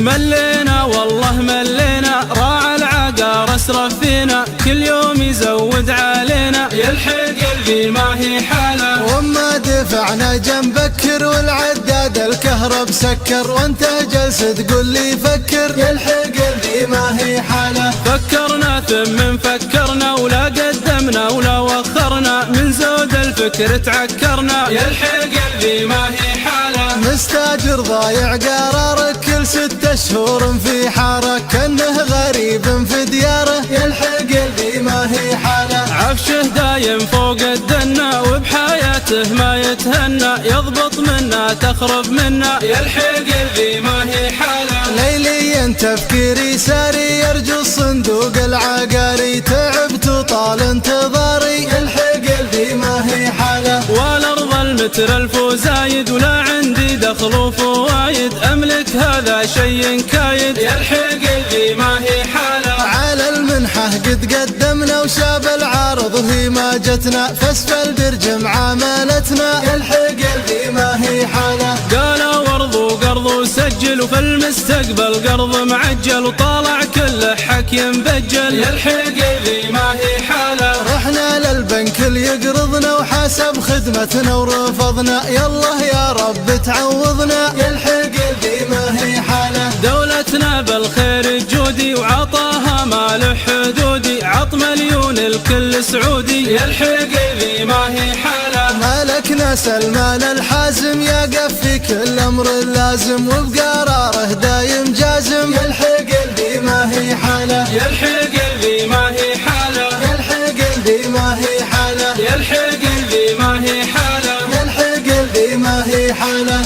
ملينا والله ملينا، راعى العقار اسرف فينا، كل يوم يزود علينا، يلحق قلبي ما هي حاله. وما دفعنا جنبكر والعداد الكهرب سكر، وانت جالس تقول لي فكر، يلحق قلبي ما هي حاله. فكرنا ثم فكرنا ولا قدمنا ولا وخرنا، من زود الفكر تعكرنا، يلحق قلبي ما هي حاله. مستاجر ضايع قرارك كل 6 شهور في حاره، كأنه غريب في دياره، يلحق قلبي ما هي حاله. عفشه دايم فوق الدنا وبحياته ما يتهنى، يضبط منا تخرب منا، يلحق قلبي ما هي حاله. ليليا تفكيري ساري، يرجو الصندوق العقاري، تعبت وطال انتظاري، يلحق قلبي ما هي حاله. والارض المتر الف زايد، ولا عندي دخل وفوايد، املك هذا شيء كايد، يلحق قلبي ما هي حاله. على المنحة قد قدمنا وشاب العارض هي ما جتنا، فاسفل برج معاملتنا، يلحق قلبي ما هي حاله. قالوا ورض وقرض وسجل، وفي المستقبل قرض معجل، وطالع كله حكي مبجل، يلحق قلبي ما هي حاله. رحنا للبنك اللي يقرضنا وحاسب خدمتنا ورفضنا، يالله يا رب تعوضنا، يلحق قلبي ما هي حاله. دولتنا بالخير الجودي وعطاها ما له حدودي، عط مليون الكل سعودي، يلحق قلبي ما هي حاله. مالك ناس المال الحازم، يقف في كل امر لازم، وبقراره دايم جازم، يلحق قلبي ما هي حاله. يلحق قلبي ما هي حاله. يلحق قلبي ما هي حاله. يلحق قلبي ما هي حاله. يلحق قلبي ما هي حاله.